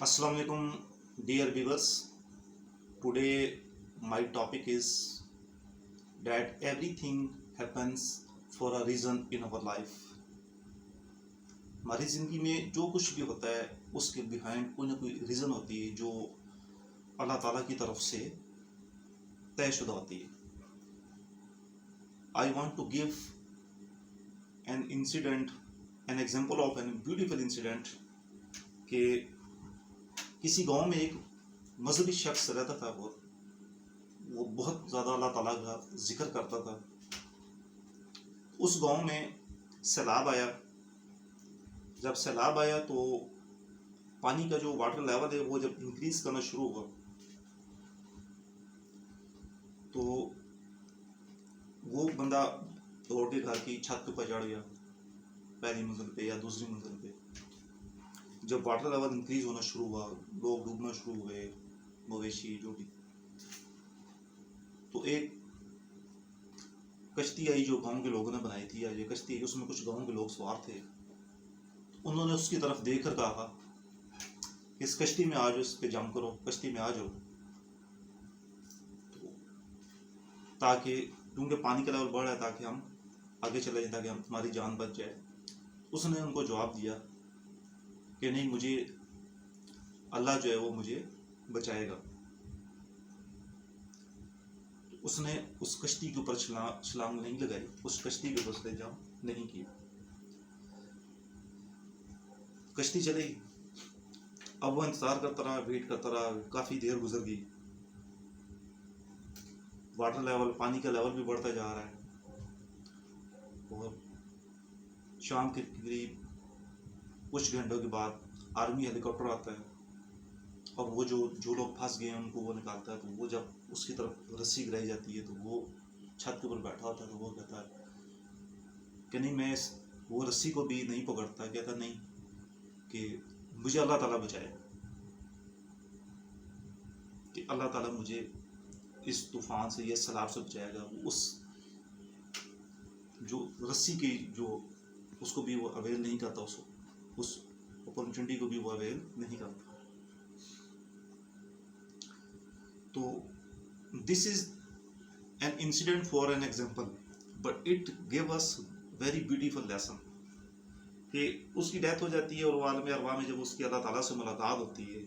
Assalamu alaikum, dear viewers. Today, my topic is that everything happens for a reason in our life. हमारी ज़िंदगी में जो कुछ भी होता है उसके बिहाइंड कोई ना कोई रीज़न होती है जो अल्लाह ताला की तरफ से तयशुदा होती है. I want to give an incident, an example of an beautiful incident कि किसी गांव में एक मजहबी शख्स रहता था. वो बहुत ज़्यादा अल्लाह ताला का जिक्र करता था. उस गांव में सैलाब आया. जब सैलाब आया तो पानी का जो वाटर लेवल है वो जब इंक्रीज करना शुरू हुआ तो वो बंदा दौड़ के घर की छत पे चढ़ गया, पहली मंजिल पे या दूसरी मंजिल पे. जब वाटर लेवल इंक्रीज होना शुरू हुआ, लोग डूबना शुरू हुए, मवेशी जो भी, तो एक कश्ती आई जो गांव के लोगों ने बनाई थी. या ये कश्ती आई, उसमें कुछ गांव के लोग सवार थे. उन्होंने उसकी तरफ देख कर कहा, इस कश्ती में आ जाओ, इस पे जंप करो, कश्ती में आ जाओ, तो ताकि क्योंकि पानी का लेवल बढ़ रहा है ताकि हम आगे चले जाए, ताकि हमारी जान बच जाए. उसने उनको जवाब दिया कि नहीं, मुझे अल्लाह जो है वो मुझे बचाएगा. उसने उस कश्ती के ऊपर छलांग नहीं लगाई, उस कश्ती के ऊपर उसने जंप नहीं किया. कश्ती चली. अब वो इंतजार करता रहा, वेट करता रहा. काफ़ी देर गुजर गई. वाटर लेवल, पानी का लेवल भी बढ़ता जा रहा है. और शाम के करीब कुछ घंटों के बाद आर्मी हेलीकॉप्टर आता है और वो जो लोग फंस गए हैं उनको वो निकालता है. तो वो जब उसकी तरफ रस्सी गिराई जाती है तो वो छत के ऊपर बैठा होता है. तो वो कहता है कि नहीं, मैं वो रस्सी को भी नहीं पकड़ता. कहता नहीं, कि मुझे अल्लाह ताला बचाए, कि अल्लाह ताला मुझे इस तूफान से, ये सैलाब से बचाएगा. उस जो रस्सी की जो उसको भी वो अवेल नहीं करता, उस अपॉर्चुनिटी को भी वो अवेल नहीं करता. तो this is an incident for an example, but it give us very beautiful lesson. कि उसकी डेथ हो जाती है और वो आलम अरवा में जब उसकी अल्लाह ताला से मुलाकात होती है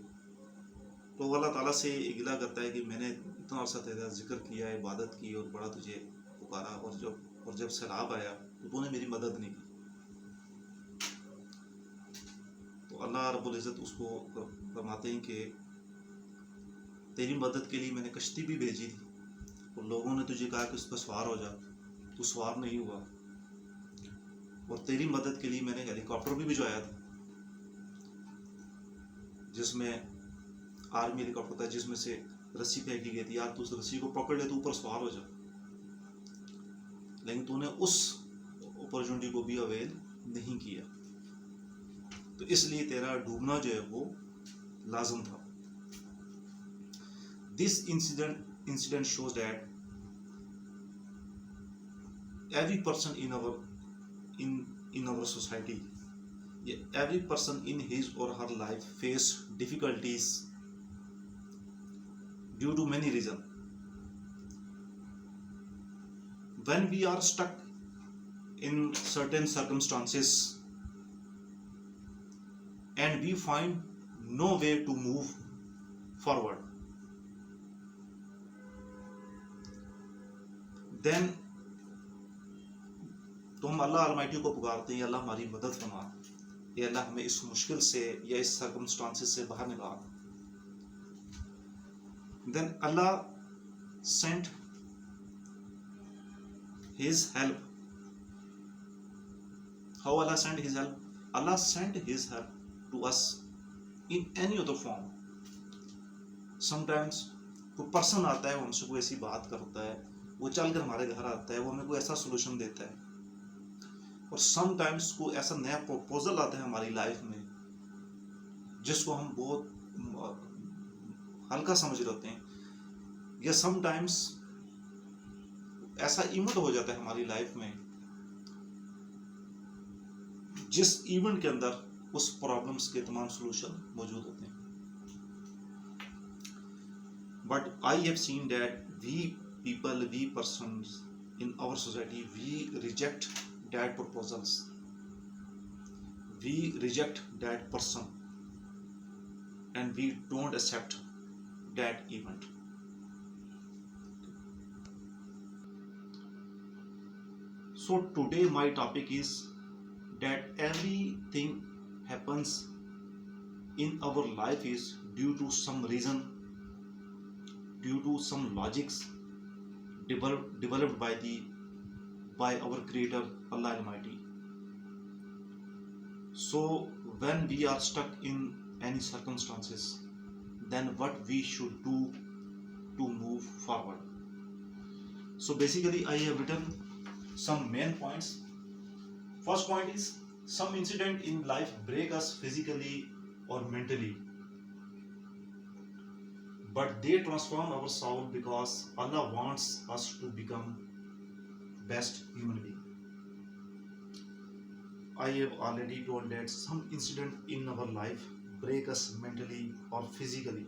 तो वो अल्लाह ताला से गिला करता है कि मैंने इतना अर्सा तेरा जिक्र किया, इबादत की और बड़ा तुझे पुकारा, और जब सैलाब आया तो तूने मेरी मदद नहीं की. तो अल्लाह रब्बुल इज़्ज़त उसको फरमाते हैं कि तेरी मदद के लिए मैंने कश्ती भी भेजी थी और लोगों ने तुझे कहा कि उस पर सवार हो जा, तू सवार नहीं हुआ. और तेरी मदद के लिए मैंने हेलीकॉप्टर भी भिजवाया था, जिसमें आर्मी हेलीकॉप्टर था, जिसमें से रस्सी फेंकी गई थी. यार तू उस रस्सी को पकड़ ले, तू ऊपर सवार हो जा. लेकिन तूने उस अपॉर्चुनिटी को भी अवेल नहीं किया, तो इसलिए तेरा डूबना जो है वो लाजम था. This incident shows that every person in our society, every person in his or her life face difficulties due to many reasons. When we are stuck in certain circumstances and we find no way to move forward, then तो हम अल्लाह Almighty को पुकारते हैं, अल्लाह हमारी मदद फरमा, या अल्लाह हमें इस मुश्किल से या इस सर्कमस्टांसेस से बाहर निकाल. Then Allah sent his help. How Allah sent his help? Allah sent his help to us in any other form. Sometimes कोई पर्सन आता है, वो हमसे कोई ऐसी बात करता है, वो चल कर हमारे घर आता है, वो हमें कोई ऐसा सोल्यूशन देता है. और समटाइम्स को ऐसा नया प्रपोजल आता है हमारी लाइफ में जिसको हम बहुत हल्का समझ रहे होते हैं. या समटाइम्स ऐसा इवेंट हो जाता है हमारी लाइफ में जिस इवेंट के अंदर उस प्रॉब्लम्स के तमाम सॉल्यूशन मौजूद होते हैं. but I have seen that we persons in our society, we reject that proposals, we reject that person, and we don't accept that event. So today my topic is that everything happens in our life is due to some reason, due to some logics developed by our creator Allah Almighty. So when we are stuck in any circumstances, then what we should do to move forward? So basically I have written some main points. First point is, some incident in life break us physically or mentally, but they transform our soul because Allah wants us to become best human being. I have already told that some incident in our life break us mentally or physically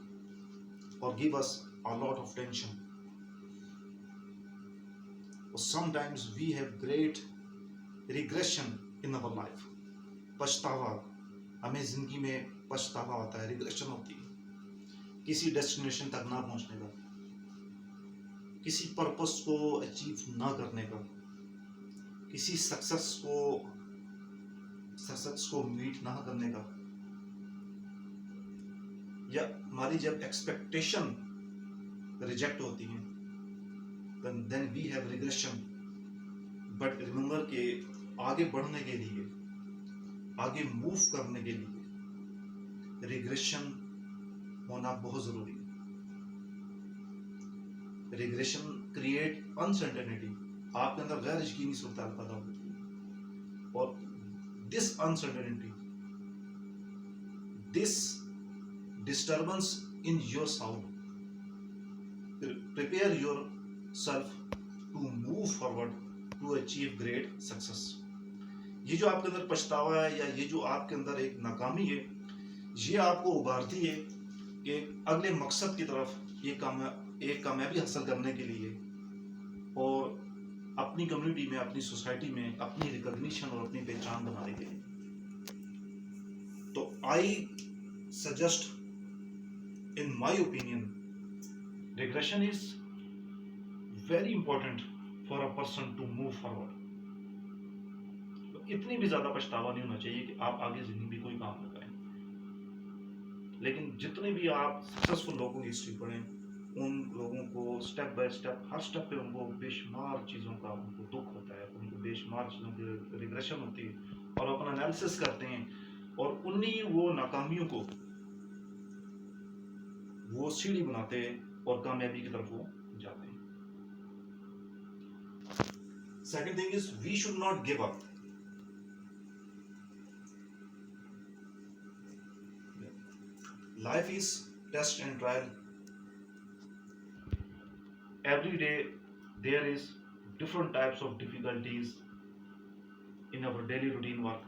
or give us a lot of tension. Or sometimes we have great regression in our life. पछतावा, हमें जिंदगी में पछतावा होता है, regression होती है किसी डेस्टिनेशन तक ना पहुंचने का, किसी पर्पस को अचीव ना करने का, किसी सक्सेस को मीट ना करने का, या हमारी जब एक्सपेक्टेशन रिजेक्ट होती है, then we have regression. But remember कि आगे बढ़ने के लिए, आगे मूव करने के लिए रिग्रेशन होना बहुत जरूरी है. रिग्रेशन क्रिएट अनसर्टेनिटी, आपके अंदर गैर यकीनी सूरत पैदा होती है, और this uncertainty, this disturbance in your sound prepare yourself to move forward to achieve great success. ये जो आपके अंदर पछतावा है या ये जो आपके अंदर एक नाकामी है, ये आपको उभारती है कि अगले मकसद की तरफ एक कामयाबी हासिल करने के लिए और अपनी कम्युनिटी में, अपनी सोसाइटी में अपनी रिकॉग्निशन और अपनी पहचान बनाने के लिए. तो I suggest, in my opinion, regression is very important for a person to move forward. इतनी भी ज्यादा पछतावा नहीं होना चाहिए कि आप आगे जिंदगी में कोई काम ना करें. लेकिन जितने भी आप सक्सेसफुल लोगों की हिस्ट्री पढ़ें, उन लोगों को step by step, her step पे उनको बेशुमार चीज़ों का उनको दुख होता है, उनको बेशुमार चीज़ों की रिग्रेशन होती है, और अपना एनालिसिस करते हैं और उन्हीं वो नाकामियों को वो सीढ़ी बनाते हैं और कामयाबी की तरफ वो जाते हैं. Second thing is, we should not give up. Life is test and trial. Every day there is different types of difficulties in our daily routine work,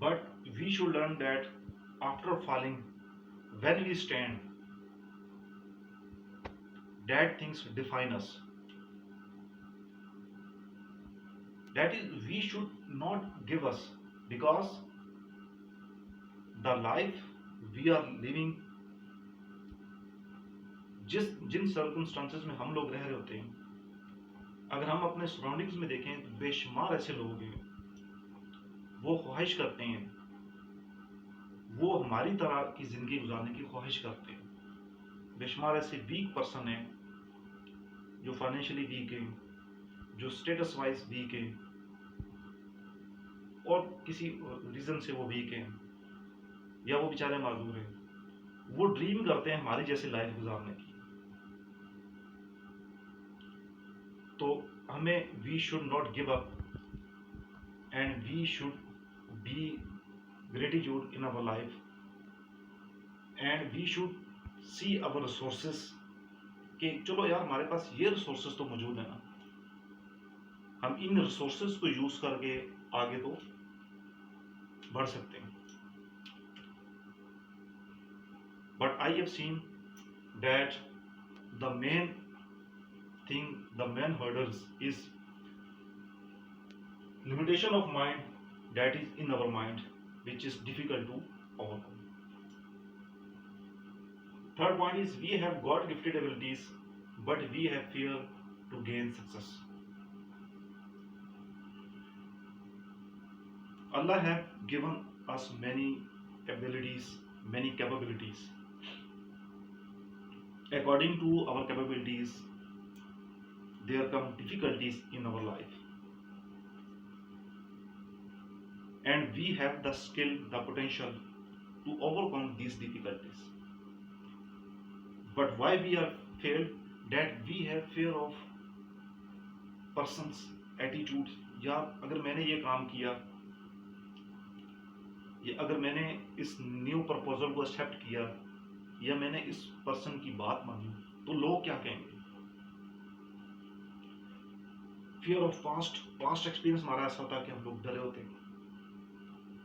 but we should learn that after falling, when we stand, that things define us. That is, we should not give us, because the life we are living, जिन circumstances में हम लोग रह रहे होते हैं, अगर हम अपने सराउंडिंग्स में देखें तो बेशुमार ऐसे लोग हैं, वो ख्वाहिश करते हैं, वो हमारी तरह की जिंदगी गुजारने की ख्वाहिश करते हैं. बेशुमार ऐसे वीक पर्सन हैं जो फाइनेंशियली वीक हैं, जो स्टेटस वाइज वीक हैं, और किसी रीजन से वो वीक हैं, या वो बेचारे माजूर हैं. वो ड्रीम करते हैं हमारी जैसी लाइफ गुजारने की. तो हमें, we should not give up and we should be gratitude in our life, and we should see our resources कि चलो यार, हमारे पास ये रिसोर्सेस तो मौजूद है ना, हम इन रिसोर्सेस को यूज करके आगे तो बढ़ सकते हैं. But I have seen that the main thing, the main hurdles is limitation of mind that is in our mind, which is difficult to overcome. Third point is we have got gifted abilities, but we have fear to gain success. Allah have given us many abilities, many capabilities. According to our capabilities, there come difficulties in our life, and we have the skill, the potential to overcome these difficulties. But why we are failed? That we have fear of persons attitude. या अगर मैंने ये काम किया, या अगर मैंने इस न्यू प्रपोजल को एक्सेप्ट किया, या मैंने इस पर्सन की बात मानी, तो लोग क्या कहेंगे? फियर ऑफ पास्ट एक्सपीरियंस हमारा ऐसा था कि हम लोग डरे होते,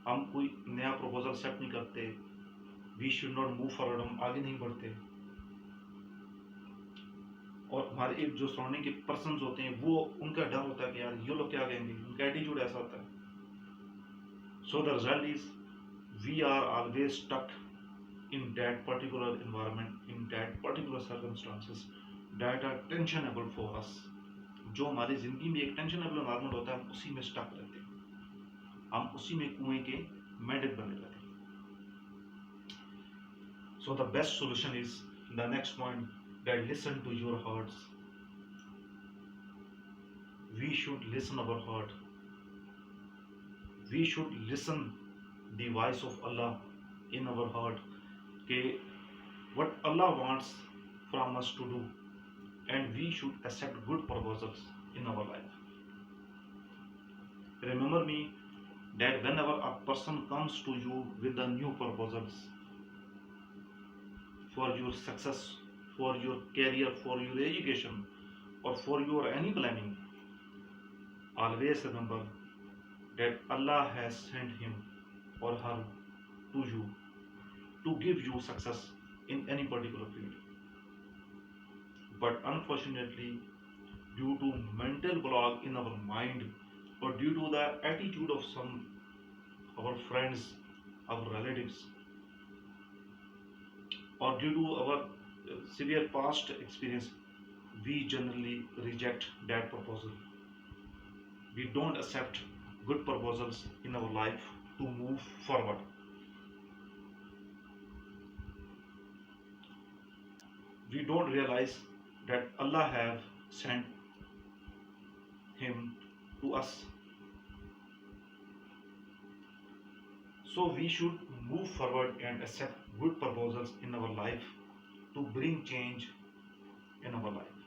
हम कोई नया प्रपोजल एक्सेप्ट नहीं करते, we should not move forward, हम आगे नहीं बढ़ते, और हमारे एक जो सराउंडिंग के पर्सन होते हैं वो उनका डर होता है कि यार ये लोग क्या कहेंगे, उनका एटीट्यूड ऐसा होता है. So the result is we are always stuck in that particular environment, in that particular circumstances that are tensionable for us. जो हमारी जिंदगी में एक टेंशनेबल एनवायरमेंट होता है, हम उसी में स्टक रहते हैं, हम उसी में कुएं के मेंढक बने रहते हैं. So the best solution is the next point, that listen to your hearts. We should listen our heart. We should listen the voice of Allah in our heart. What Allah wants from us to do, and we should accept good proposals in our life. Remember me that whenever a person comes to you with the new proposals for your success, for your career, for your education, or for your any planning, always remember that Allah has sent him or her to you to give you success in any particular field. But unfortunately, due to mental block in our mind, or due to the attitude of some our friends, our relatives, or due to our severe past experience, we generally reject that proposal. We don't accept good proposals in our life to move forward. We don't realize that Allah have sent him to us. So we should move forward and accept good proposals in our life to bring change in our life.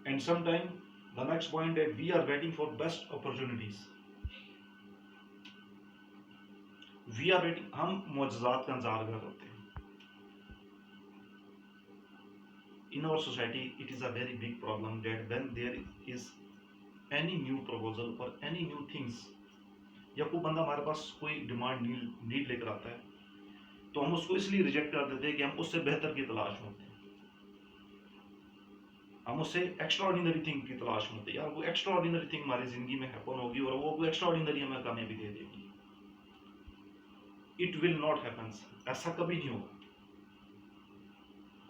And sometimes the next point, that we are waiting for best opportunities. We are waiting, हम मौजज़ात का इंतजार कर रहे होते हैं. In our society, it is a very big problem that when there is any new proposal or any new things, या कोई बंदा हमारे पास कोई डिमांड नीड लेकर आता है, तो हम उसको इसलिए रिजेक्ट कर देते हैं कि हम उससे बेहतर की तलाश में होते हैं, हम उससे एक्स्ट्रा ऑर्डिनरी थिंग की तलाश में होते हैं. यार वो एक्स्ट्रा ऑर्डिनरी थिंग हमारी जिंदगी में हैपन होगी और वो एक्स्ट्रा ऑर्डिनरी हमें कामयाबी दे देगी. इट विल नॉट हैपन, ऐसा कभी नहीं होगा.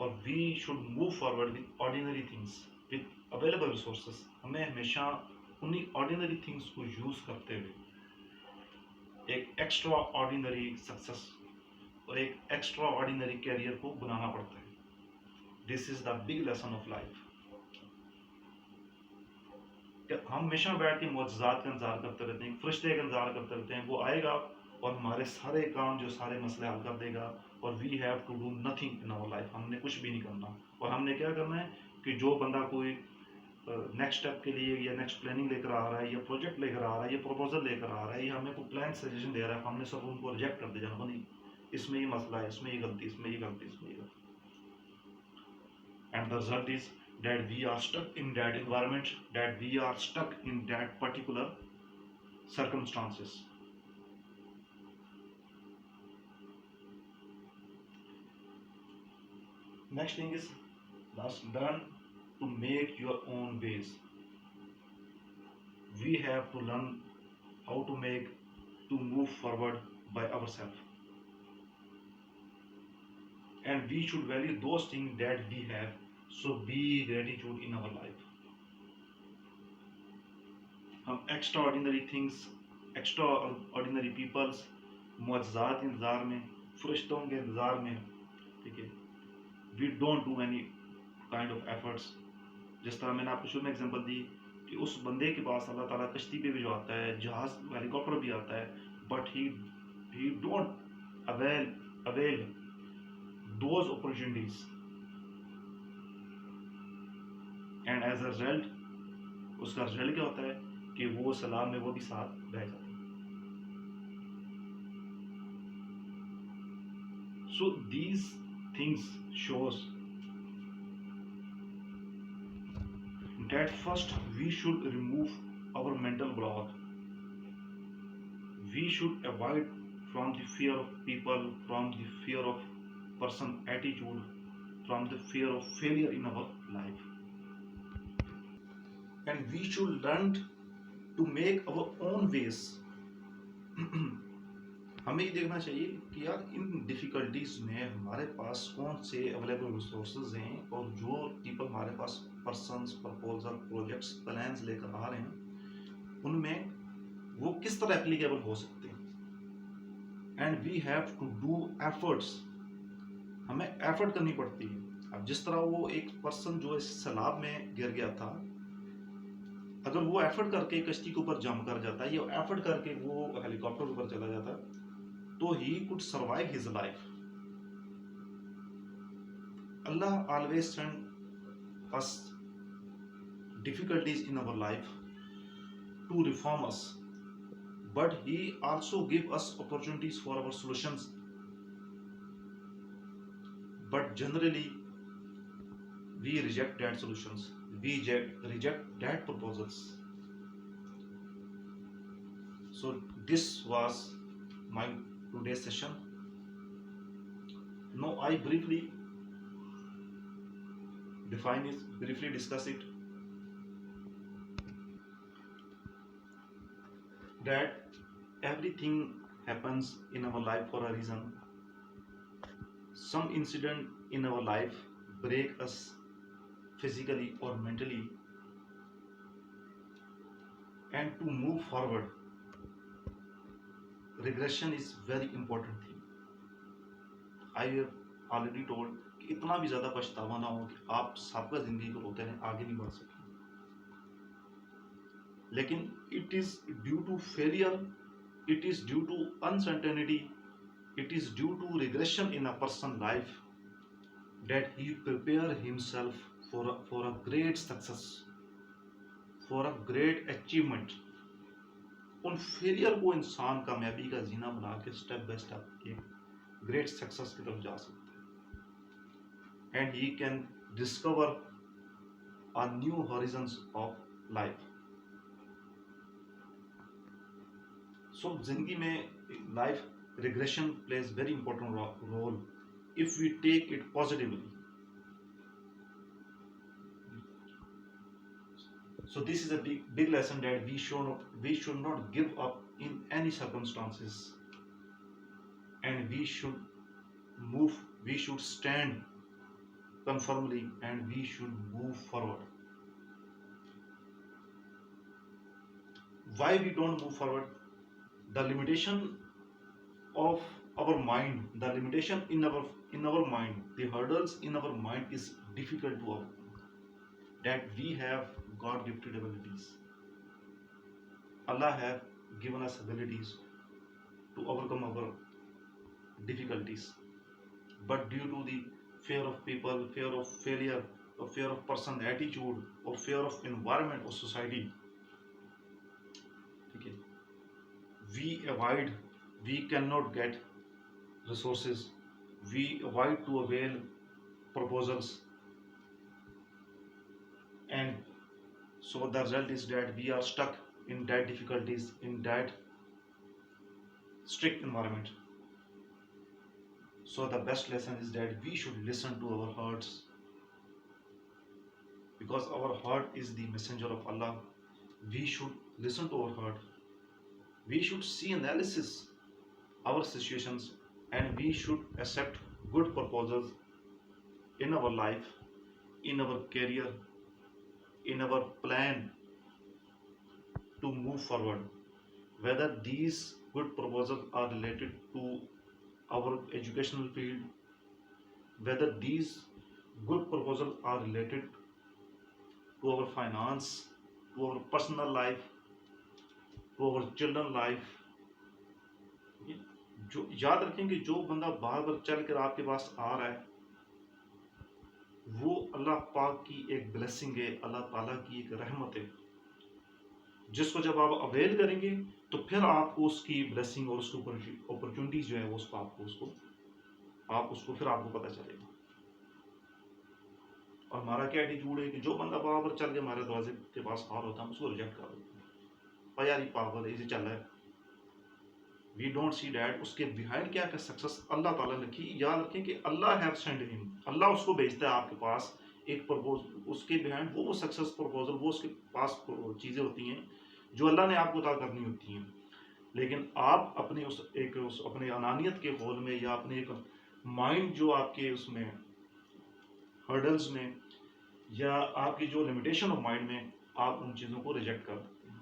और we should move forward with ordinary things, with available resources. हमें हमेशा उन्हीं ऑर्डिनरी थिंग्स को यूज करते हुए एक एक्स्ट्रा ऑर्डिनरी सक्सेस और एक एक्स्ट्रा ऑर्डिनरी कैरियर को बनाना पड़ता है. This is the big lesson of life. हम हमेशा बैठ के मौजज़ात का इंतजार करते रहते हैं, फरिश्ते का इंतजार करते रहते हैं, वो आएगा और हमारे सारे काम जो सारे मसले हल कर देगा, और we have to do nothing in our life. हमने कुछ भी नहीं करना, और हमने क्या करना है कि जो बंदा कोई नेक्स्ट स्टेप के लिए या नेक्स्ट प्लानिंग लेकर आ रहा है, या प्रोजेक्ट लेकर आ रहा है, या प्रपोजल लेकर आ रहा है, या हमें कोई प्लान सजेशन दे रहा है, हमने सब उनको रिजेक्ट कर दिया. नहीं, इसमें ये मसला है, इसमें ये गलती, इसमें ये गलती, इसमें ये गलती. And the result is that we are stuck in that environment, that we are stuck in that particular circumstances. Next thing is, let's learn to make your own ways. We have to learn how to move forward by ourselves, and we should value those things that we have. So be gratitude in our life. हम extraordinary things, extraordinary peoples, मुआज़ात के इंतज़ार में, फरिश्तों के इंतज़ार में, ठीक है, we don't do any kind of efforts. जिस तरह मैंने आपको शुरू में एग्जांपल दी कि उस बंदे के पास अल्लाह ताला कश्ती पे भी जो आता है, जहाज हेलीकॉप्टर भी आता है, but he don't avail those opportunities, and as a result उसका रिजल्ट क्या होता है कि वो सलाम में वो भी साथ रह जाते हैं. So these things shows that first we should remove our mental block. We should avoid from the fear of people, from the fear of person attitude, from the fear of failure in our life, and we should learn to make our own ways. हमें ये देखना चाहिए कि यार इन difficulties में हमारे पास कौन से अवेलेबल रिसोर्सेज हैं, और जो पीपल हमारे पास पर्सन्स, प्रपोजल, प्रोजेक्ट्स, प्लान्स लेकर आ रहे हैं, उनमें वो किस तरह एप्लीकेबल हो सकते हैं. And we have to do efforts. हमें एफर्ट करनी पड़ती है. अब जिस तरह वो एक पर्सन जो इस सैलाब में गिर गया था, अगर वो एफर्ट करके कश्ती के ऊपर जंप कर जाता है, या एफर्ट करके वो हेलीकॉप्टर ऊपर चला जाता, तो he could survive his life. Allah always send us difficulties in our life to reform us, but he also give us opportunities for our solutions. But generally we reject that solutions, we reject that proposals. So this was my today's session. Now I briefly define it, briefly discuss it, that everything happens in our life for a reason. Some incident in our life break us physically or mentally, and to move forward, regression is very important thing. I have already told कि इतना भी ज़्यादा पछतावा ना हो कि आप सबका ज़िंदगी को रोते रहें, आगे नहीं बढ़ सकें. लेकिन it is due to failure, it is due to uncertainty, it is due to regression in a person's life that he prepare himself for a great success, for a great achievement. उन failure को इंसान कामयाबी का जीना बना के step by step एक great success की तरफ जा सकता है, and he can discover a new horizons of life. So जिंदगी में life regression plays very important role if we take it positively. So this is a big lesson, that we should not give up in any circumstances, and we should stand confirmly, and we should move forward. Why we don't move forward? The limitation of our mind, the limitation in our mind, the hurdles in our mind is difficult to overcome. That we have God gifted abilities. Allah have given us abilities to overcome our difficulties, but due to the fear of people, fear of failure, or fear of person attitude, or fear of environment or society, okay, we cannot get resources, we avoid to avail proposals, and so the result is that we are stuck in that difficulties, in that strict environment. So the best lesson is that we should listen to our hearts, because our heart is the messenger of Allah. We should listen to our heart. We should see analysis our situations, and we should accept good proposals in our life, in our career, in our plan to move forward. Whether these good proposals are related to our educational field, whether these good proposals are related to our finance, to our personal life, to our children life, जो याद रखें कि जो बंदा बार बार चल कर आपके पास आ रहा है, वो अल्लाह पाक की एक ब्लेसिंग है, अल्लाह ताला की एक रहमत है, जिसको जब आप अवेल करेंगे तो फिर आपको उसकी ब्लेसिंग और उसकी अपॉर्चुनिटीज जो है वो उसको आपको फिर आपको पता चलेगा। और हमारा क्या एटीट्यूड है कि जो बंदा बराबर चल के हमारे दरवाजे के पास हार होता है, हम उसको रिजेक्ट कर देते हैं, भाई यार ये पागल है, इसे चल रहा है। वी डोंट सी डैट उसके बिहाइंड क्या क्या सक्सेस अल्लाह ताला ने की। याद रखें कि अल्लाह हैव सेंड हिम, अल्लाह उसको भेजता है आपके पास एक प्रपोज, उसके बिहाइंड वो सक्सेस प्रपोजल, वो उसके पास चीज़ें होती हैं जो अल्लाह ने आपको अता करनी होती हैं। लेकिन आप अपनी उस अपने अनानियत के होल में, या अपने एक माइंड जो आपके उसमें हर्डल्स में, या आपकी जो लिमिटेशन ऑफ माइंड में, आप उन चीज़ों को रिजेक्ट कर देते हैं।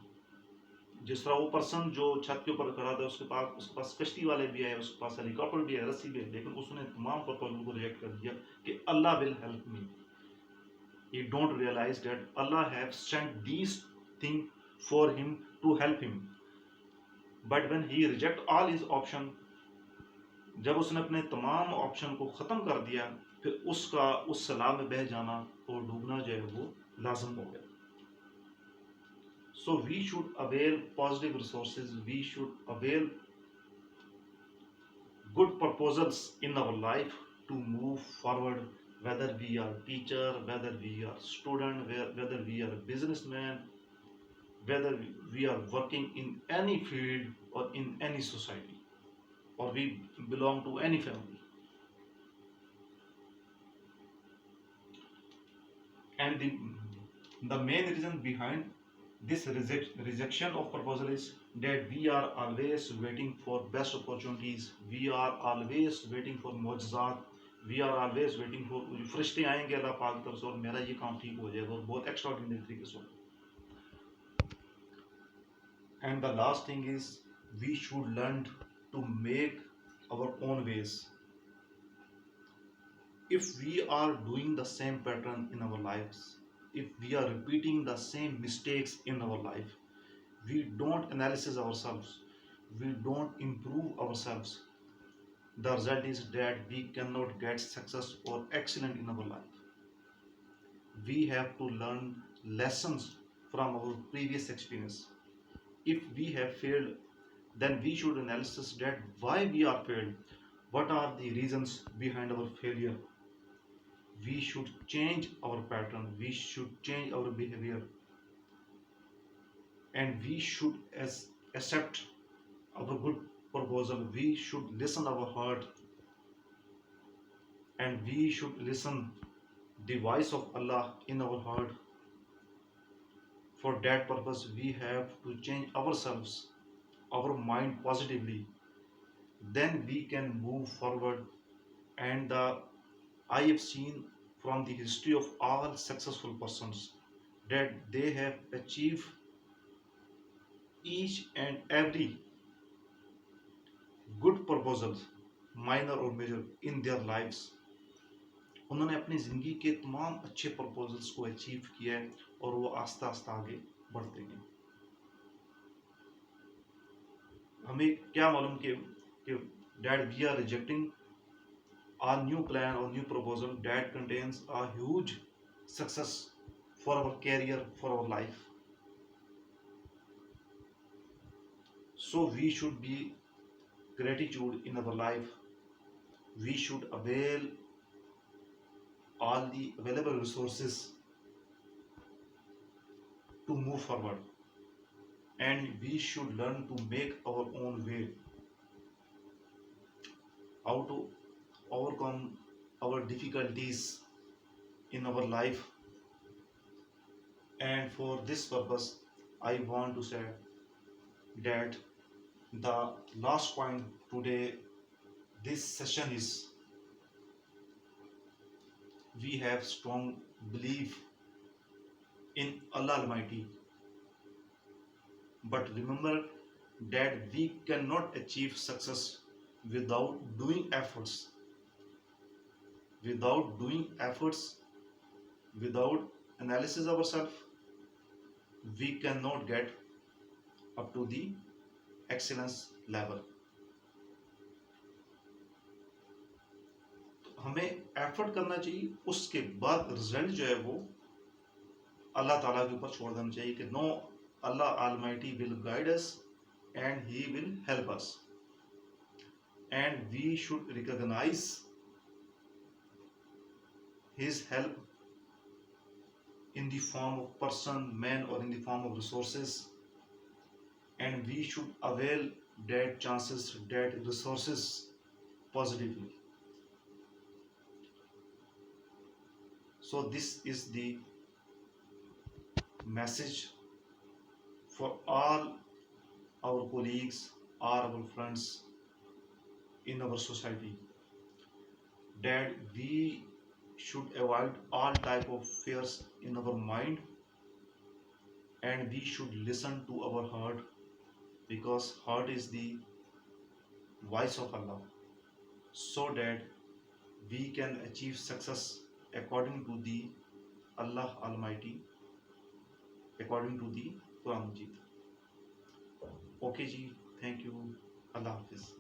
जिस तरह वो पर्सन जो छत के ऊपर खड़ा था, उसके पास कश्ती वाले भी है, उसके पास हेलीकॉप्टर भी है, रस्सी भी है, लेकिन उसने तमाम प्रपोजल को रिजेक्ट कर दिया कि Allah will help me. He don't realize that Allah have sent these things for him to help him. But when he reject all his option, जब उसने अपने तमाम ऑप्शन को ख़त्म कर दिया, फिर उसका उस सलाह में बह जाना और डूबना जो है वो लाजम हो गया। So we should avail positive resources, we should avail good proposals in our life to move forward, whether we are teacher, whether we are student, whether we are a businessman, whether we are working in any field or in any society, or we belong to any family. And the main reason behind this rejection of proposal is that we are always waiting for best opportunities, we are always waiting for mojizat, we are always waiting for फरिश्ते आएंगे अल्लाह पाक की तरफ से और मेरा ये काम ठीक हो जाएगा और बहुत एक्स्ट्राऑर्डिनरी तरीके से। And the last thing is, we should learn to make our own ways. If we are doing the same pattern in our lives, if we are repeating the same mistakes in our life, we don't analyze ourselves, we don't improve ourselves, the result is that we cannot get success or excellent in our life. We have to learn lessons from our previous experience. If we have failed, then we should analyze that why we are failed, what are the reasons behind our failure. We should change our pattern, we should change our behavior, and we should accept our good proposal. We should listen our heart, and we should listen the voice of Allah in our heart. For that purpose, we have to change ourselves, our mind positively. Then we can move forward. And I have seen from the history of all successful persons that they have achieved each and every good proposals, minor or major, in their lives. उन्होंने अपनी ज़िंदगी के तमाम अच्छे proposals को achieve किया है और वो आस्ता आस्ता आगे बढ़ते गए। हमें क्या मालूम कि that we are rejecting a new plan or new proposal that contains a huge success for our career, for our life. So we should be gratitude in our life. We should avail all the available resources to move forward, and we should learn to make our own way. How to overcome our difficulties in our life. And for this purpose, I want to say that the last point today this session is, we have strong belief in Allah Almighty, but remember that we cannot achieve success without doing efforts. Without doing efforts, without analysis ourselves, we cannot get up to the excellence level. हमें effort करना चाहिए, उसके बाद result जो है वो अल्लाह ताला के ऊपर छोड़ देना चाहिए कि no, Allah almighty will guide us and he will help us, and we should recognise his help in the form of person, man, or in the form of resources, and we should avail that chances, that resources positively. So this is the message for all our colleagues, all our friends in our society, that we should avoid all type of fears in our mind, and we should listen to our heart, because heart is the voice of Allah, so that we can achieve success according to the Allah Almighty, according to the Quran Majid. Okay ji, thank you. Allah Hafiz.